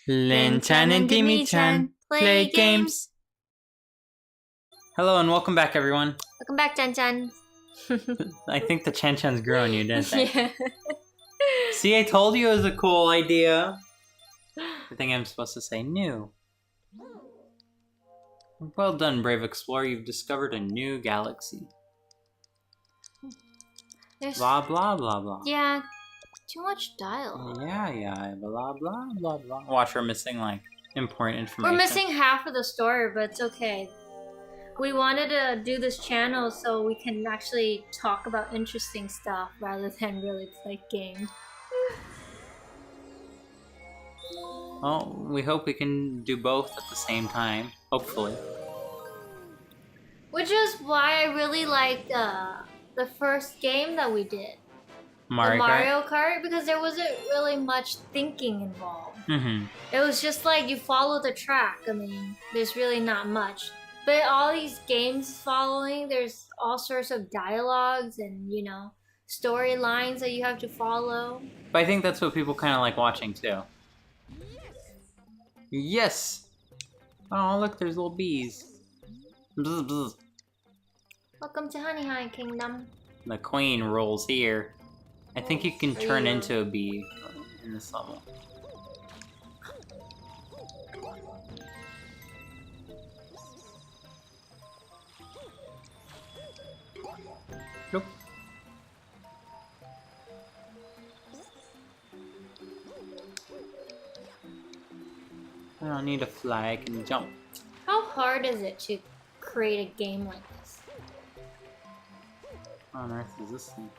Linh-chan and Dimi-chan play games. Hello and welcome back, everyone. Welcome back, Chan-chan. I think the Chan-chans grew on you, didn't they? Yeah. See, I told you it was a cool idea. I think I'm supposed to say new. Well done, brave explorer. You've discovered a new galaxy. Blah, blah, blah, blah. Yeah, too much dialogue. Yeah, blah, blah, blah, blah. Watch, we're missing, like, important information. We're missing half of the story, but it's okay. We wanted to do this channel so we can actually talk about interesting stuff rather than really play games. Well, we hope we can do both at the same time, hopefully. Which is why I really liked the first game that we did. Mario Kart, because there wasn't really much thinking involved. Mm-hmm. It was just like you follow the track. I mean, there's really not much. But all these games following, there's all sorts of dialogues and, you know, storylines that you have to follow. But I think that's what people kind of like watching, too. Yes! Oh, look, there's little bees. Bzz, bzz. Welcome to Honeyhive Kingdom. The queen rolls here. I think you can turn into a bee in this level. Nope. I don't need to fly, I can jump. How hard is it to create a game like this? What on earth is this thing?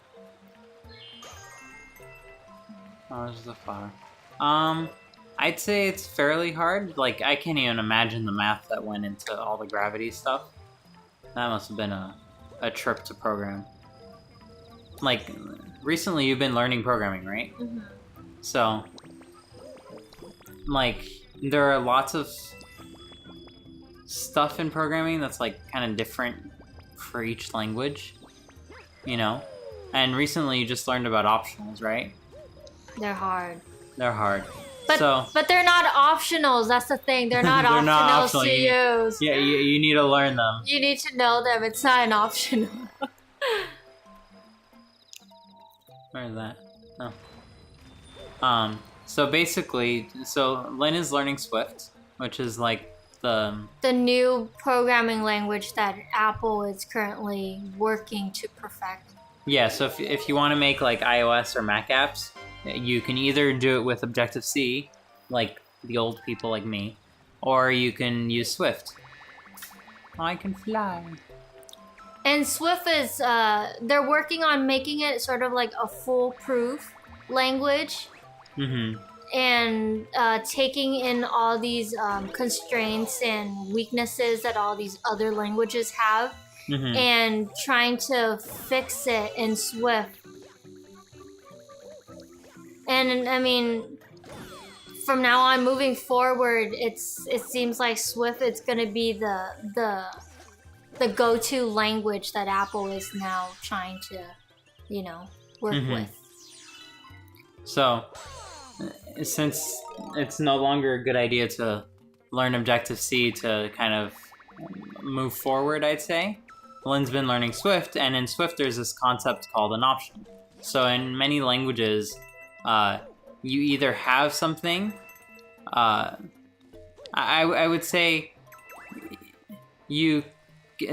Oh, this is a flower. I'd say it's fairly hard. Like, I can't even imagine the math that went into all the gravity stuff. That must have been a trip to program. Like, recently you've been learning programming, right? Mm-hmm. So, like, there are lots of stuff in programming that's, like, kind of different for each language, you know? And recently you just learned about optionals, right? They're hard. They're hard. But they're not optionals, that's the thing. They're not They're optionals not optional. to use. Yeah, you need to learn them. You need to know them. It's not an optional. Where is that? Oh. So basically, Lynn is learning Swift, which is like the new programming language that Apple is currently working to perfect. Yeah, so if you want to make like iOS or Mac apps, you can either do it with Objective-C, like the old people like me, or you can use Swift. I can fly. And Swift is, they're working on making it sort of like a foolproof language. Mm-hmm. And taking in all these constraints and weaknesses that all these other languages have. Mm-hmm. And trying to fix it in Swift. And I mean, from now on, moving forward, it seems like Swift is going to be the go-to language that Apple is now trying to, you know, work with. So, since it's no longer a good idea to learn Objective-C to kind of move forward, I'd say, Lynn's been learning Swift, and in Swift there's this concept called an option. So in many languages, you either have something, I would say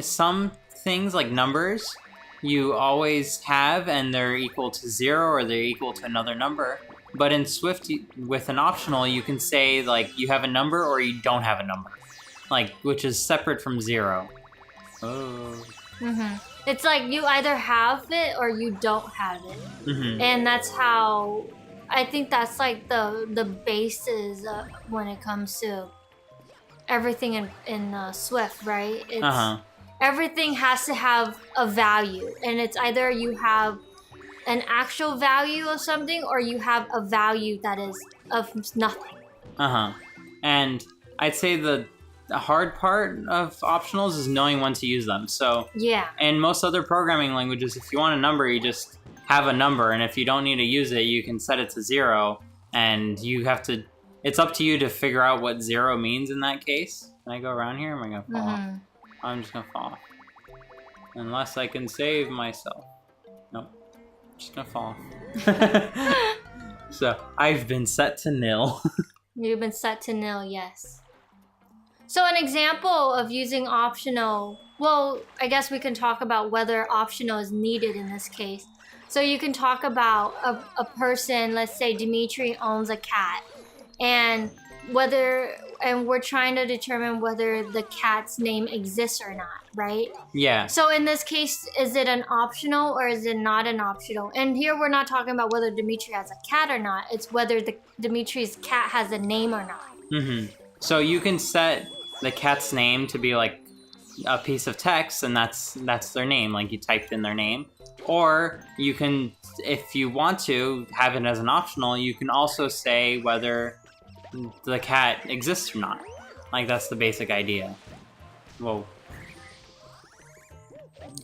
some things like numbers, you always have and they're equal to 0 or they're equal to another number. But in Swift, with an optional, you can say like you have a number or you don't have a number, like which is separate from 0. Oh. Mm-hmm. It's like you either have it or you don't have it. Mm-hmm. And that's how, I think that's like the basis when it comes to everything in Swift, right? It's, everything has to have a value. And it's either you have an actual value of something or you have a value that is of nothing. And I'd say the hard part of optionals is knowing when to use them. So yeah, in most other programming languages, if you want a number, you just have a number, and if you don't need to use it, you can set it to 0, and you have to it's up to you to figure out what 0 means in that case. Can I go around here? Or am I gonna fall off? I'm just gonna fall off. Unless I can save myself. Nope. Just gonna fall off. So, I've been set to nil. You've been set to nil, yes. So an example of using optional, well, I guess we can talk about whether optional is needed in this case. So you can talk about a person, let's say Dimitri owns a cat, and we're trying to determine whether the cat's name exists or not, right? Yeah. So in this case, is it an optional or is it not an optional? And here we're not talking about whether Dimitri has a cat or not. It's whether Dimitri's cat has a name or not. Mm-hmm. So you can set the cat's name to be like a piece of text, and that's their name. Like you typed in their name. Or you can, if you want to have it as an optional, you can also say whether the cat exists or not. Like that's the basic idea. Whoa.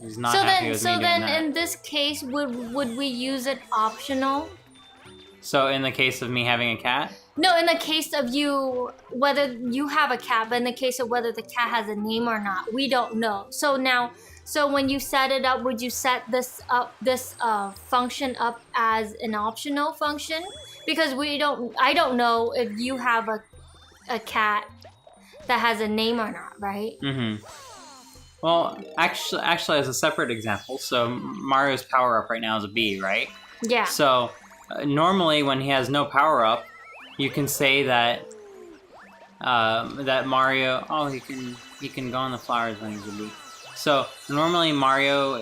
He's not happy with me doing that. In this case, would we use it optional? So in the case of me having a cat? No, in the case of you, whether you have a cat, but in the case of whether the cat has a name or not, we don't know. So now, when you set it up, would you set this function up as an optional function? Because I don't know if you have a cat that has a name or not, right? Mm-hmm. Well, actually, as a separate example, so Mario's power-up right now is a bee, right? Yeah. So normally when he has no power-up, you can say that that Mario, he can go on the flowers when he's a bee. So normally Mario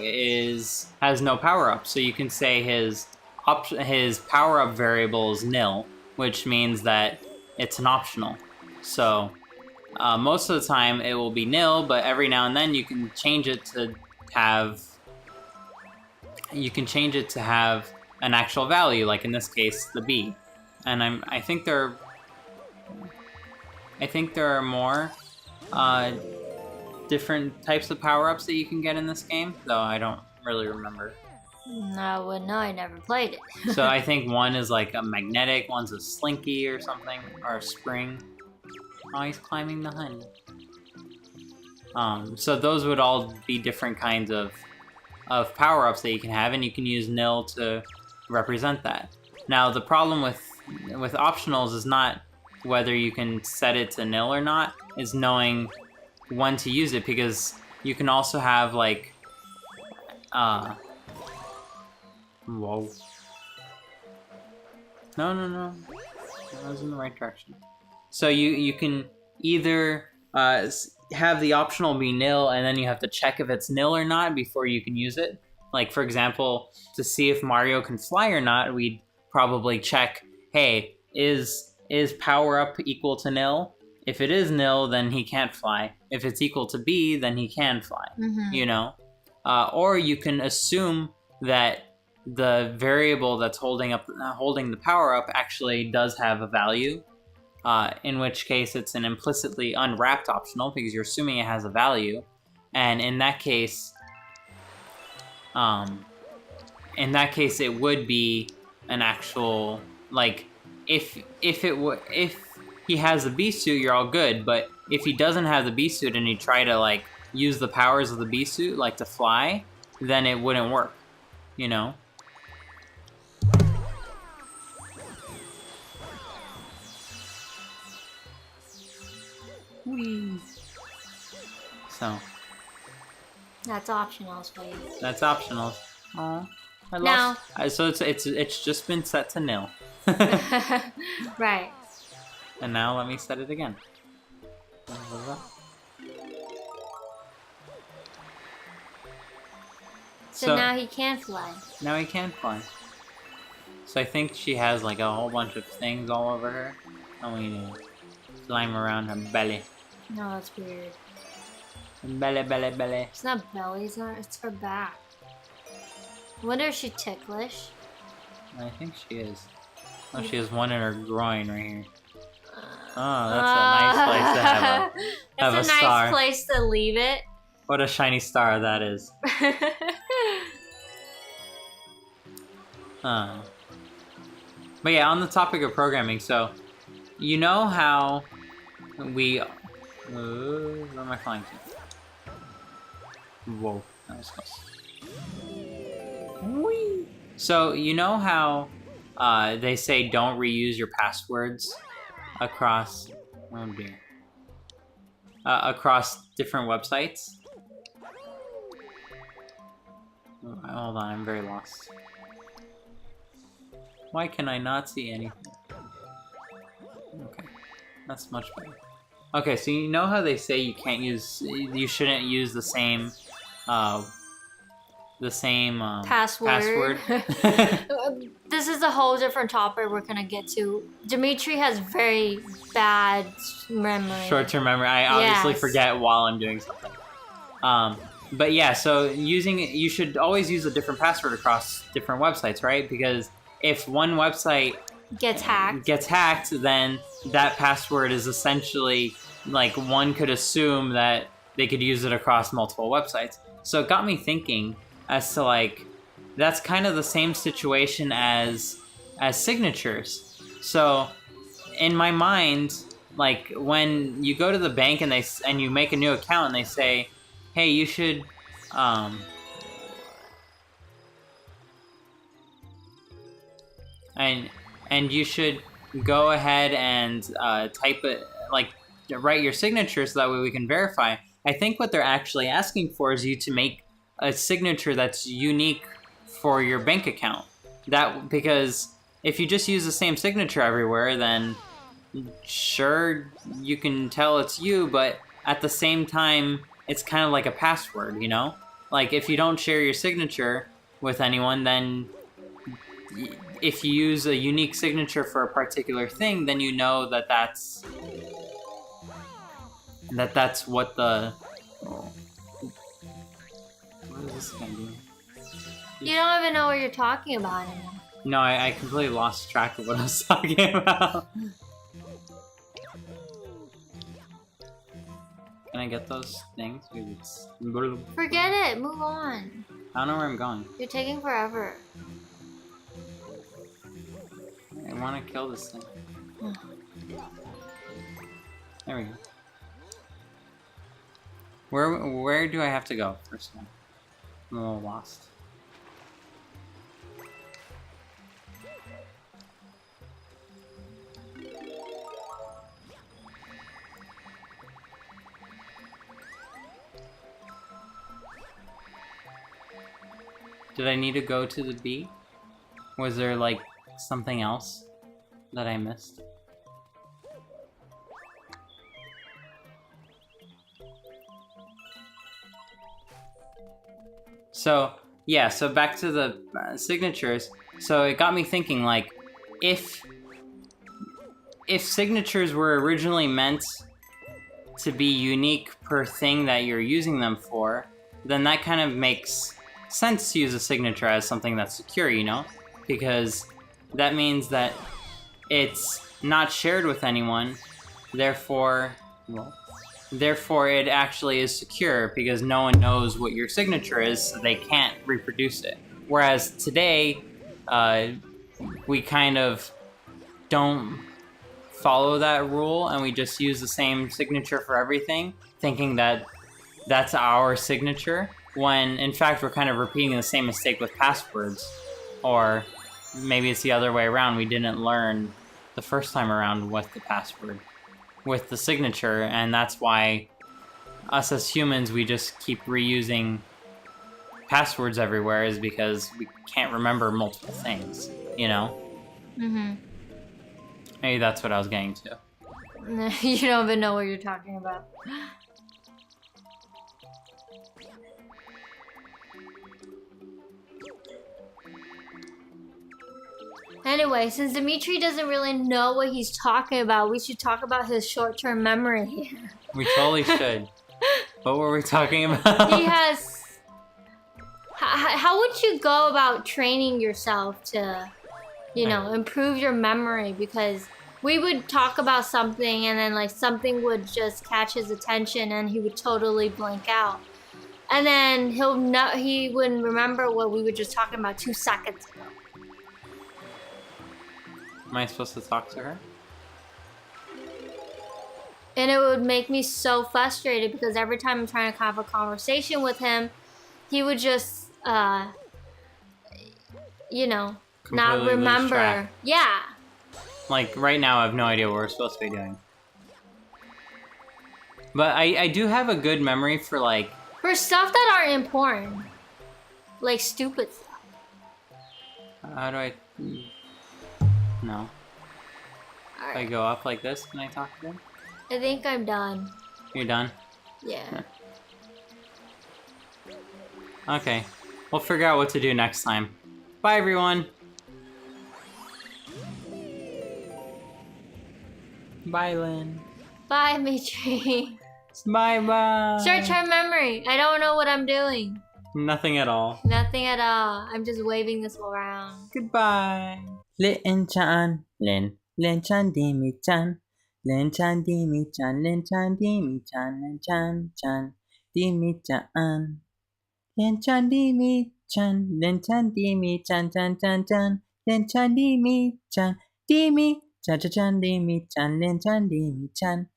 has no power-up, so you can say his power-up variable is nil, which means that it's an optional. So most of the time it will be nil, but every now and then you can change it to have an actual value, like in this case the bee. And I think there are more different types of power-ups that you can get in this game, though I don't really remember. I wouldn't know, I never played it. So I think one is like a magnetic, one's a slinky or something, or a spring. Oh, he's climbing the honey. So those would all be different kinds of power-ups that you can have, and you can use nil to represent that. Now the problem with optionals is not whether you can set it to nil or not, is knowing when to use it, because you can also have like whoa. No. That was in the right direction. So you can either have the optional be nil, and then you have to check if it's nil or not before you can use it. Like, for example, to see if Mario can fly or not, we'd probably check, hey, is power up equal to nil? If it is nil, then he can't fly. If it's equal to B, then he can fly. Mm-hmm. You know? Or you can assume that the variable that's holding the power up actually does have a value. In which case it's an implicitly unwrapped optional because you're assuming it has a value. And in that case it would be an actual, like, if he has the bee suit, you're all good. But if he doesn't have the bee suit and you try to like use the powers of the bee suit, like to fly, then it wouldn't work, you know? Whee. So that's optionals for you. That's optionals. Aw, I lost. Now, so it's just been set to nil. Right. And now let me set it again. So now he can fly. Now he can fly. So I think she has like a whole bunch of things all over her. And we need to slime around her belly. No, that's weird. Belly. It's not belly, it's her back. I wonder if she's ticklish. I think she is. Oh, she has one in her groin right here. Oh, that's a nice place to have a That's a nice place to leave it. What a shiny star that is. But yeah, on the topic of programming, so you know how we... where am I flying to? Whoa, that was close. Whee! So, you know how they say don't reuse your passwords across... Oh dear. Across different websites? Hold on, I'm very lost. Why can I not see anything? Okay, that's much better. Okay, so you know how they say you shouldn't use the same password? This is a whole different topic we're gonna get to. Dimitri has very bad memory. Short-term memory. I obviously forget while I'm doing something. But yeah, so you should always use a different password across different websites, right? Because if one website gets hacked, then that password is essentially like one could assume that they could use it across multiple websites. So it got me thinking as to like that's kind of the same situation as signatures. So in my mind, like when you go to the bank and you make a new account and they say, hey, you should and you should go ahead and type it, like write your signature so that way we can verify. I think what they're actually asking for is you to make a signature that's unique for your bank account. Because if you just use the same signature everywhere, then sure, you can tell it's you, but at the same time, it's kind of like a password, you know? Like, if you don't share your signature with anyone, then if you use a unique signature for a particular thing, then you know that that's what the... What is this guy doing? You don't even know what you're talking about anymore. No, I completely lost track of what I was talking about. Can I get those things? Forget it. Move on. I don't know where I'm going. You're taking forever. I want to kill this thing. There we go. Where do I have to go first of all? I'm a little lost. Did I need to go to the B? Was there like something else that I missed? So, yeah, so back to the signatures. So it got me thinking, like, if signatures were originally meant to be unique per thing that you're using them for, then that kind of makes sense to use a signature as something that's secure, you know? Because that means that it's not shared with anyone, therefore it actually is secure because no one knows what your signature is, so they can't reproduce it. Whereas today, we kind of don't follow that rule and we just use the same signature for everything, thinking that that's our signature, when in fact we're kind of repeating the same mistake with passwords. Or maybe it's the other way around, we didn't learn the first time around with the password, with the signature, and that's why us as humans, we just keep reusing passwords everywhere, is because we can't remember multiple things, you know? Mm-hmm. Maybe that's what I was getting to. You don't even know what you're talking about. Anyway, since Dimitri doesn't really know what he's talking about, we should talk about his short-term memory here. We totally should. What were we talking about? He has... How would you go about training yourself to, you know, improve your memory? Because we would talk about something and then like something would just catch his attention and he would totally blank out. And then he wouldn't remember what we were just talking about 2 seconds ago. Am I supposed to talk to her? And it would make me so frustrated because every time I'm trying to have a conversation with him, he would just, you know, not Completely lose remember. track. Yeah. Like, right now, I have no idea what we're supposed to be doing. But I do have a good memory for, like... For stuff that aren't important. Like, stupid stuff. How do I... No. All If right. I go up like this, can I talk to him? I think I'm done. You're done? Yeah. Okay. We'll figure out what to do next time. Bye, everyone! Bye, Lynn. Bye, Mitri. Bye-bye! Short-term memory. I don't know what I'm doing. Nothing at all. Nothing at all. I'm just waving this around. Goodbye! Linh-chan, Linh-chan, Dimi-chan. Linh-chan, Dimi-chan, Linh-chan, Dimi-chan, Linh-chan, Dimi-chan. Linh-chan, Dimi-chan, Linh-chan, Dimi-chan, chan. Linh-chan, Dimi-chan, Dimi-chan, Dimi-chan, Linh-chan, Dimi-chan.